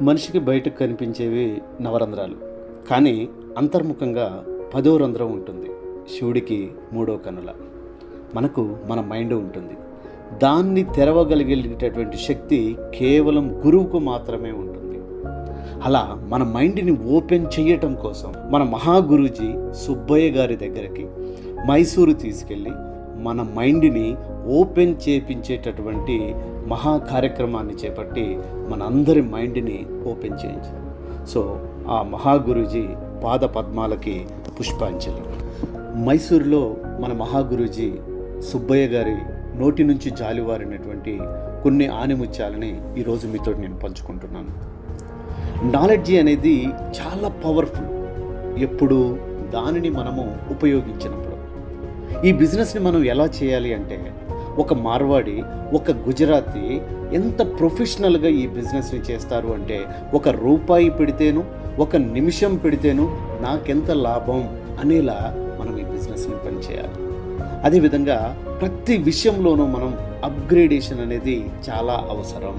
మనిషికి బయటకు కనిపించేవి నవరంధ్రాలు, కానీ అంతర్ముఖంగా 10వ రంధ్రం ఉంటుంది. శివుడికి 3వ కనుల. మనకు మన మైండ్ ఉంటుంది. దాన్ని తెరవగలిగేటటువంటి శక్తి కేవలం గురువుకు మాత్రమే ఉంటుంది. అలా మన మైండ్ని ఓపెన్ చేయటం కోసం మన మహాగురూజీ సుబ్బయ్య గారి దగ్గరికి మైసూరు తీసుకెళ్ళి మన మైండ్ని ఓపెన్ చేపించేటటువంటి మహా కార్యక్రమాన్ని చేపట్టి మన అందరి మైండ్ని ఓపెన్ చేయించారు. సో ఆ మహాగురూజీ పాద పద్మాలకి పుష్పాంజలి. మైసూరులో మన మహాగురూజీ సుబ్బయ్య గారి నోటి నుంచి జాలివారినటువంటి కొన్ని ఆణిముత్యాలని ఈరోజు మీతో నేను పంచుకుంటున్నాను. నాలెడ్జీ అనేది చాలా పవర్ఫుల్, ఎప్పుడు దానిని మనము ఉపయోగించినప్పుడు. ఈ బిజినెస్ని మనం ఎలా చేయాలి అంటే, ఒక మార్వాడి, ఒక గుజరాతీ ఎంత ప్రొఫెషనల్గా ఈ బిజినెస్ని చేస్తారు అంటే, ఒక రూపాయి పెడితేను, ఒక నిమిషం పెడితేను నాకెంత లాభం అనేలా మనం ఈ బిజినెస్ని పనిచేయాలి. అదేవిధంగా ప్రతి విషయంలోనూ మనం అప్గ్రేడేషన్ అనేది చాలా అవసరం.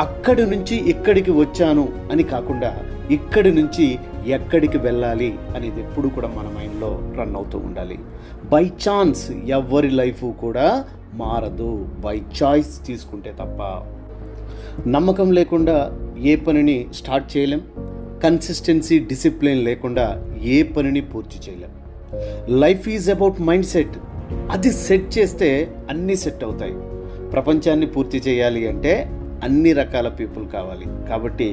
అక్కడి నుంచి ఇక్కడికి వచ్చాను అని కాకుండా, ఇక్కడి నుంచి ఎక్కడికి వెళ్ళాలి అనేది ఎప్పుడు కూడా మన మైండ్లో రన్ అవుతూ ఉండాలి. బై ఛాన్స్ ఎవరి లైఫ్ కూడా మారదు, బై చాయిస్ తీసుకుంటే తప్ప. నమ్మకం లేకుండా ఏ పనిని స్టార్ట్ చేయలేం. కన్సిస్టెన్సీ, డిసిప్లిన్ లేకుండా ఏ పనిని పూర్తి చేయలేం. Life is about mind set. అది సెట్ చేస్తే అన్నీ సెట్ అవుతాయి. ప్రపంచాన్ని పూర్తి చేయాలి అంటే అన్ని రకాల పీపుల్ కావాలి. కాబట్టి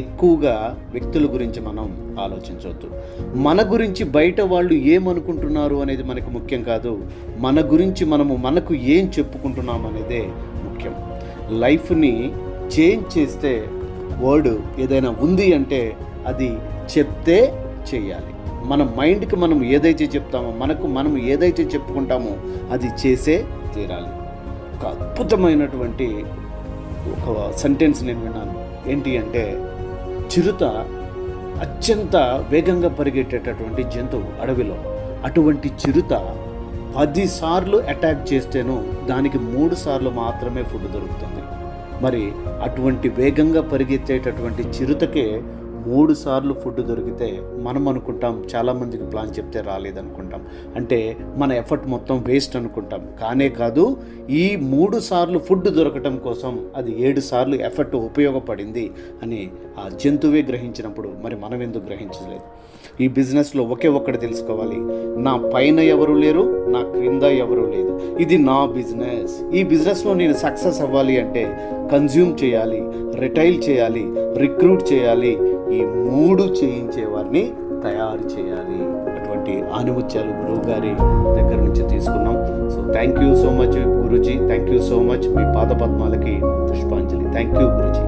ఎక్కువగా వ్యక్తుల గురించి మనం ఆలోచించవద్దు. మన గురించి బయట వాళ్ళు ఏమనుకుంటున్నారు అనేది మనకు ముఖ్యం కాదు. మన గురించి మనకు ఏం చెప్పుకుంటున్నాం అనేదే ముఖ్యం. లైఫ్ని చేంజ్ చేస్తే వర్డ్ ఏదైనా ఉంది అంటే అది చెప్తే చేయాలి. మన మైండ్కి మనం ఏదైతే చెప్తామో, మనం ఏదైతే చెప్పుకుంటామో అది చేసే తీరాలి. ఒక అద్భుతమైనటువంటి ఒక సెంటెన్స్ నేను విన్నాను. ఏంటి అంటే, చిరుత అత్యంత వేగంగా పరిగెట్టేటటువంటి జంతువు అడవిలో. అటువంటి చిరుత 10 సార్లు అటాక్ చేస్తేనూ దానికి 3 సార్లు మాత్రమే ఫుడ్ దొరుకుతుంది. మరి అటువంటి వేగంగా పరిగెత్తేటటువంటి చిరుతకే 3 సార్లు ఫుడ్ దొరికితే మనం అనుకుంటాం, చాలామందికి ప్లాన్ చెప్తే రాలేదనుకుంటాం, అంటే మన ఎఫర్ట్ మొత్తం వేస్ట్ అనుకుంటాం. కానే కాదు, ఈ 3 సార్లు ఫుడ్ దొరకటం కోసం అది 7 సార్లు ఎఫర్ట్ ఉపయోగపడింది అని ఆ జంతువే గ్రహించినప్పుడు మరి మనం ఎందుకు గ్రహించలేదు? ఈ బిజినెస్లో ఒకే ఒక్కటి తెలుసుకోవాలి, నా పైన ఎవరు లేరు, నా క్రింద ఎవరు లేదు. ఇది నా బిజినెస్. ఈ బిజినెస్లో నేను సక్సెస్ అవ్వాలి అంటే కన్జ్యూమ్ చేయాలి, రిటైల్ చేయాలి, రిక్రూట్ చేయాలి. ఈ 3 చేయించే వారిని తయారు చేయాలి. అటువంటి ఆణిముత్యాలు గురువు గారి దగ్గర నుంచి తీసుకున్నాం. So thank you so much Guruji. Thank you so much. మీ పాద పద్మాలకి పుష్పాంజలి. Thank you Guruji.